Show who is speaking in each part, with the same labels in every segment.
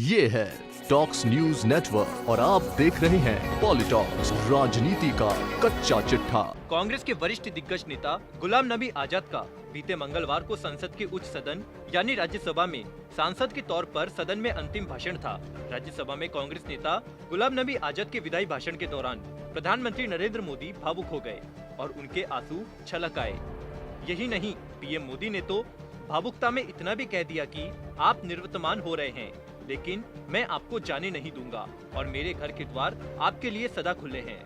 Speaker 1: ये है talks news network और आप देख रहे हैं पॉलिटॉक्स, राजनीति का कच्चा चिट्ठा।
Speaker 2: कांग्रेस के वरिष्ठ दिग्गज नेता गुलाम नबी आजाद का बीते मंगलवार को संसद के उच्च सदन यानी राज्यसभा में सांसद के तौर पर सदन में अंतिम भाषण था। राज्यसभा में कांग्रेस नेता गुलाम नबी आजाद के विदाई भाषण के दौरान प्रधानमंत्री नरेंद्र मोदी भावुक हो गए और उनके आंसू छलक आए। यही नहीं, पीएम मोदी ने तो भावुकता में इतना भी कह दिया कि आप निवर्तमान हो रहे हैं, लेकिन मैं आपको जाने नहीं दूंगा और मेरे घर के द्वार आपके लिए सदा खुले हैं।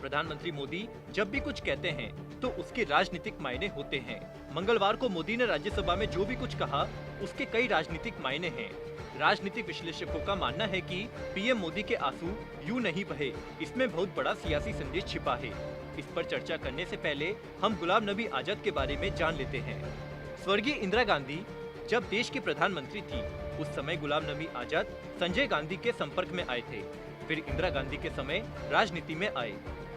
Speaker 2: प्रधानमंत्री मोदी जब भी कुछ कहते हैं तो उसके राजनीतिक मायने होते हैं। मंगलवार को मोदी ने राज्यसभा में जो भी कुछ कहा उसके कई राजनीतिक मायने हैं। राजनीतिक विश्लेषकों का मानना है कि पीएम मोदी के आंसू यूं नहीं बहे, इसमें बहुत बड़ा सियासी संदेश छिपा है। इस पर चर्चा करने से पहले हम गुलाम नबी आजाद के बारे में जान लेते हैं। स्वर्गीय इंदिरा गांधी जब देश की प्रधानमंत्री थी, उस समय गुलाम नबी आजाद संजय गांधी के संपर्क में आए थे। फिर इंदिरा गांधी के समय राजनीति में आए।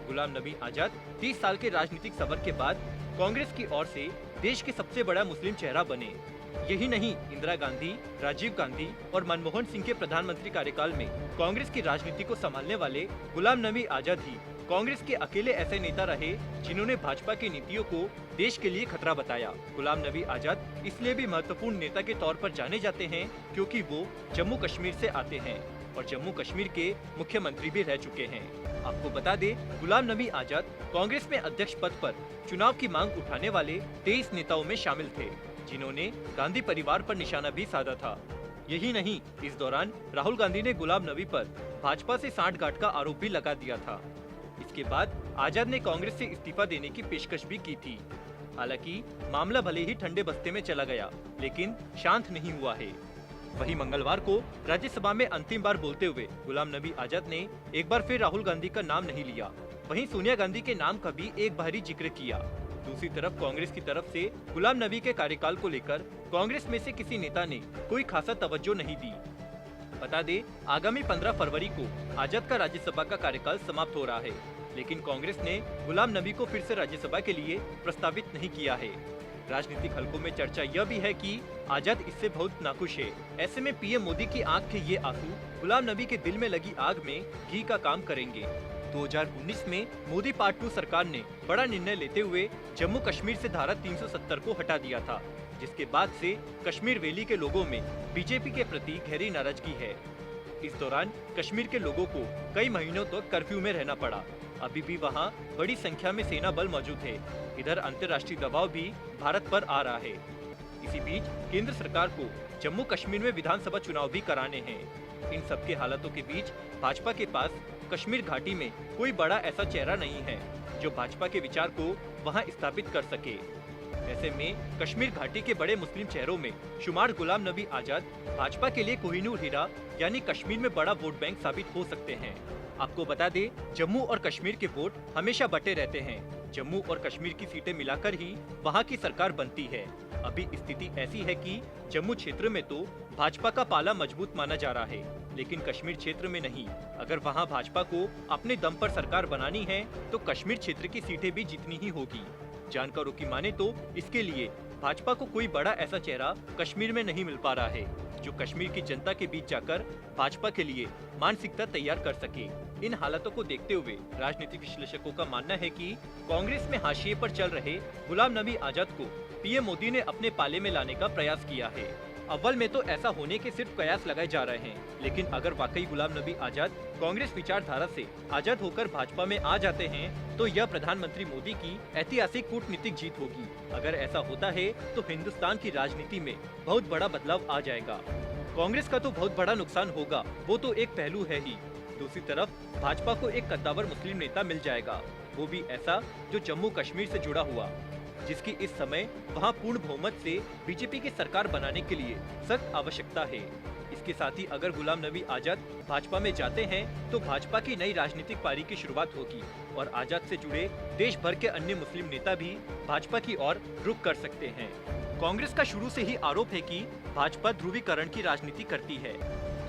Speaker 2: गुलाम नबी आजाद 30 साल के राजनीतिक सफर के बाद कांग्रेस की ओर से देश के सबसे बड़ा मुस्लिम चेहरा बने। यही नहीं, इंदिरा गांधी, राजीव गांधी और मनमोहन सिंह के प्रधानमंत्री कार्यकाल में कांग्रेस की राजनीति को संभालने वाले गुलाम नबी आजाद ही कांग्रेस के अकेले ऐसे नेता रहे जिन्होंने भाजपा की नीतियों को देश के लिए खतरा बताया। गुलाम नबी आजाद इसलिए भी महत्वपूर्ण नेता के तौर पर जाने जाते हैं क्योंकि वो जम्मू कश्मीर से आते हैं और जम्मू कश्मीर के मुख्यमंत्री भी रह चुके हैं। आपको बता दें, गुलाम नबी आजाद कांग्रेस में अध्यक्ष पद पर चुनाव की मांग उठाने वाले 23 नेताओं में शामिल थे, जिन्होंने गांधी परिवार पर निशाना भी साधा था। यही नहीं, इस दौरान राहुल गांधी ने गुलाम नबी पर भाजपा से सांठगांठ का आरोप भी लगा दिया था। इसके बाद आजाद ने कांग्रेस से इस्तीफा देने की पेशकश भी की थी। हालांकि मामला भले ही ठंडे बस्ते में चला गया, लेकिन शांत नहीं हुआ है। वहीं मंगलवार को राज्यसभा में अंतिम बार बोलते हुए गुलाम नबी आजाद ने एक बार फिर राहुल गांधी का नाम नहीं लिया। वहीं सोनिया गांधी के नाम का भी एक बार ही जिक्र किया। दूसरी तरफ कांग्रेस की तरफ से गुलाम नबी के कार्यकाल को लेकर कांग्रेस में से किसी नेता ने कोई खासा तवज्जो नहीं दी। बता दे, आगामी 15 फरवरी को आजाद का राज्यसभा का कार्यकाल समाप्त हो रहा है, लेकिन कांग्रेस ने गुलाम नबी को फिर से राज्यसभा के लिए प्रस्तावित नहीं किया है। राजनीतिक हलकों में चर्चा यह भी है कि आजाद इससे बहुत नाखुश है। ऐसे में पीएम मोदी की आंख के ये आंसू गुलाम नबी के दिल में लगी आग में घी का काम करेंगे। 2019 में मोदी पार्ट 2 सरकार ने बड़ा निर्णय लेते हुए जम्मू कश्मीर से धारा 370 को हटा दिया था, जिसके बाद से कश्मीर वैली के लोगों में बीजेपी के प्रति गहरी नाराजगी है। इस दौरान कश्मीर के लोगों को कई महीनों तक कर्फ्यू में रहना पड़ा। अभी भी वहां बड़ी संख्या में सेना बल मौजूद है। इधर अंतर्राष्ट्रीय दबाव भी भारत पर आ रहा है। इसी बीच केंद्र सरकार को जम्मू कश्मीर में विधानसभा चुनाव भी कराने हैं। इन सब के हालातों के बीच भाजपा के पास कश्मीर घाटी में कोई बड़ा ऐसा चेहरा नहीं है जो भाजपा के विचार को वहां स्थापित कर सके। ऐसे में कश्मीर घाटी के बड़े मुस्लिम चेहरों में शुमार गुलाम नबी आजाद भाजपा के लिए कोहिनूर हीरा यानी कश्मीर में बड़ा वोट बैंक साबित हो सकते हैं। आपको बता दें, जम्मू और कश्मीर के वोट हमेशा बटे रहते हैं। जम्मू और कश्मीर की सीटें मिलाकर ही वहां की सरकार बनती है। अभी स्थिति ऐसी है कि जम्मू क्षेत्र में तो भाजपा का पाला मजबूत माना जा रहा है, लेकिन कश्मीर क्षेत्र में नहीं। अगर वहां भाजपा को अपने दम पर सरकार बनानी है तो कश्मीर क्षेत्र की सीटें भी जीतनी ही होगी। जानकारों की माने तो इसके लिए भाजपा को कोई बड़ा ऐसा चेहरा कश्मीर में नहीं मिल पा रहा है जो कश्मीर की जनता के बीच जाकर भाजपा के लिए मानसिकता तैयार कर सके। इन हालातों को देखते हुए राजनीतिक विश्लेषकों का मानना है कि कांग्रेस में हाशिए पर चल रहे गुलाम नबी आजाद को पीएम मोदी ने अपने पाले में लाने का प्रयास किया है। अव्वल में तो ऐसा होने के सिर्फ कयास लगाए जा रहे हैं, लेकिन अगर वाकई गुलाम नबी आजाद कांग्रेस विचारधारा से आजाद होकर भाजपा में आ जाते हैं तो यह प्रधानमंत्री मोदी की ऐतिहासिक कूटनीतिक जीत होगी। अगर ऐसा होता है तो हिंदुस्तान की राजनीति में बहुत बड़ा बदलाव आ जाएगा। कांग्रेस का तो बहुत बड़ा नुकसान होगा, वो तो एक पहलू है ही। दूसरी तरफ भाजपा को एक कद्दावर मुस्लिम नेता मिल जाएगा, वो भी ऐसा जो जम्मू कश्मीर से जुड़ा हुआ, जिसकी इस समय वहां पूर्ण बहुमत से बीजेपी की सरकार बनाने के लिए सख्त आवश्यकता है। इसके साथ ही अगर गुलाम नबी आजाद भाजपा में जाते हैं तो भाजपा की नई राजनीतिक पारी की शुरुआत होगी और आजाद से जुड़े देश भर के अन्य मुस्लिम नेता भी भाजपा की ओर रुख कर सकते हैं। कांग्रेस का शुरू से ही आरोप है कि भाजपा ध्रुवीकरण की राजनीति करती है।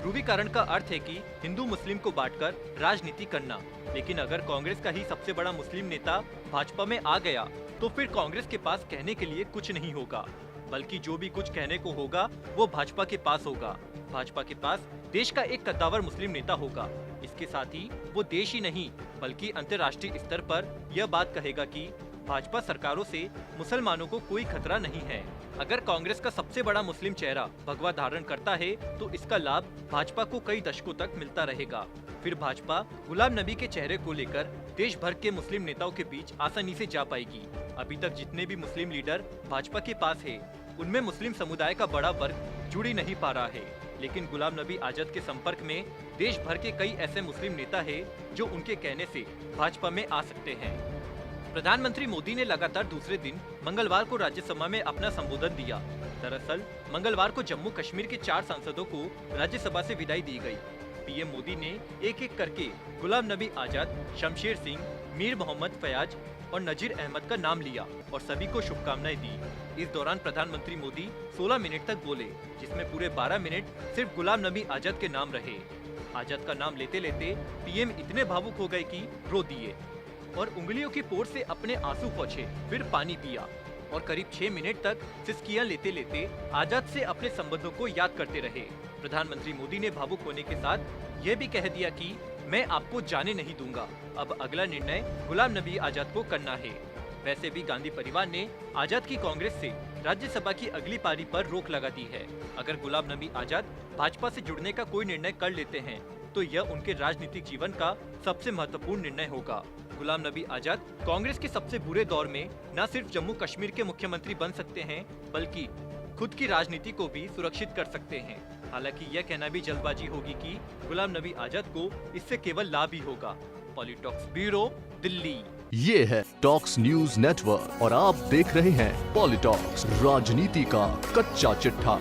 Speaker 2: ध्रुवीकरण का अर्थ है कि हिंदू मुस्लिम को बांटकर राजनीति करना, लेकिन अगर कांग्रेस का ही सबसे बड़ा मुस्लिम नेता भाजपा में आ गया तो फिर कांग्रेस के पास कहने के लिए कुछ नहीं होगा। बल्कि जो भी कुछ कहने को होगा वो भाजपा के पास होगा। भाजपा के पास देश का एक कद्दावर मुस्लिम नेता होगा। इसके साथ ही वो देश ही नहीं बल्कि अंतर्राष्ट्रीय स्तर पर यह बात कहेगा कि भाजपा सरकारों से मुसलमानों को कोई खतरा नहीं है। अगर कांग्रेस का सबसे बड़ा मुस्लिम चेहरा भगवा धारण करता है तो इसका लाभ भाजपा को कई दशकों तक मिलता रहेगा। फिर भाजपा गुलाम नबी के चेहरे को लेकर देश भर के मुस्लिम नेताओं के बीच आसानी से जा पाएगी। अभी तक जितने भी मुस्लिम लीडर भाजपा के पास है, उनमें मुस्लिम समुदाय का बड़ा वर्ग जुड़ ही नहीं पा रहा है। लेकिन गुलाम नबी आजाद के संपर्क में देश भर के कई ऐसे मुस्लिम नेता है जो उनके कहने से भाजपा में आ सकते हैं। प्रधानमंत्री मोदी ने लगातार दूसरे दिन मंगलवार को राज्यसभा में अपना संबोधन दिया। दरअसल मंगलवार को जम्मू कश्मीर के 4 सांसदों को राज्यसभा से विदाई दी गई। पीएम मोदी ने एक एक करके गुलाम नबी आजाद, शमशेर सिंह, मीर मोहम्मद फयाज और नजीर अहमद का नाम लिया और सभी को शुभकामनाएं दी। इस दौरान प्रधानमंत्री मोदी 16 मिनट तक बोले, जिसमें पूरे 12 मिनट सिर्फ गुलाम नबी आजाद के नाम रहे। आजाद का नाम लेते लेते पीएम इतने भावुक हो गए कि रो दिए और उंगलियों की पोर से अपने आंसू पोंछे, फिर पानी पिया और करीब 6 मिनट तक सिसकियां लेते लेते आजाद से अपने संबंधों को याद करते रहे। प्रधानमंत्री मोदी ने भावुक होने के साथ यह भी कह दिया कि मैं आपको जाने नहीं दूंगा, अब अगला निर्णय गुलाम नबी आजाद को करना है। वैसे भी गांधी परिवार ने आजाद की कांग्रेस से राज्यसभा की अगली पारी पर रोक लगा दी है। अगर गुलाम नबी आजाद भाजपा से जुड़ने का कोई निर्णय कर लेते हैं तो यह उनके राजनीतिक जीवन का सबसे महत्वपूर्ण निर्णय होगा। गुलाम नबी आजाद कांग्रेस के सबसे बुरे दौर में न सिर्फ जम्मू कश्मीर के मुख्यमंत्री बन सकते हैं बल्कि खुद की राजनीति को भी सुरक्षित कर सकते हैं। हालांकि यह कहना भी जल्दबाजी होगी कि गुलाम नबी आजाद को इससे केवल लाभ ही होगा। पॉलिटॉक्स ब्यूरो, दिल्ली।
Speaker 1: ये है टॉक्स न्यूज नेटवर्क और आप देख रहे हैं पॉलिटॉक्स, राजनीति का कच्चा चिट्ठा।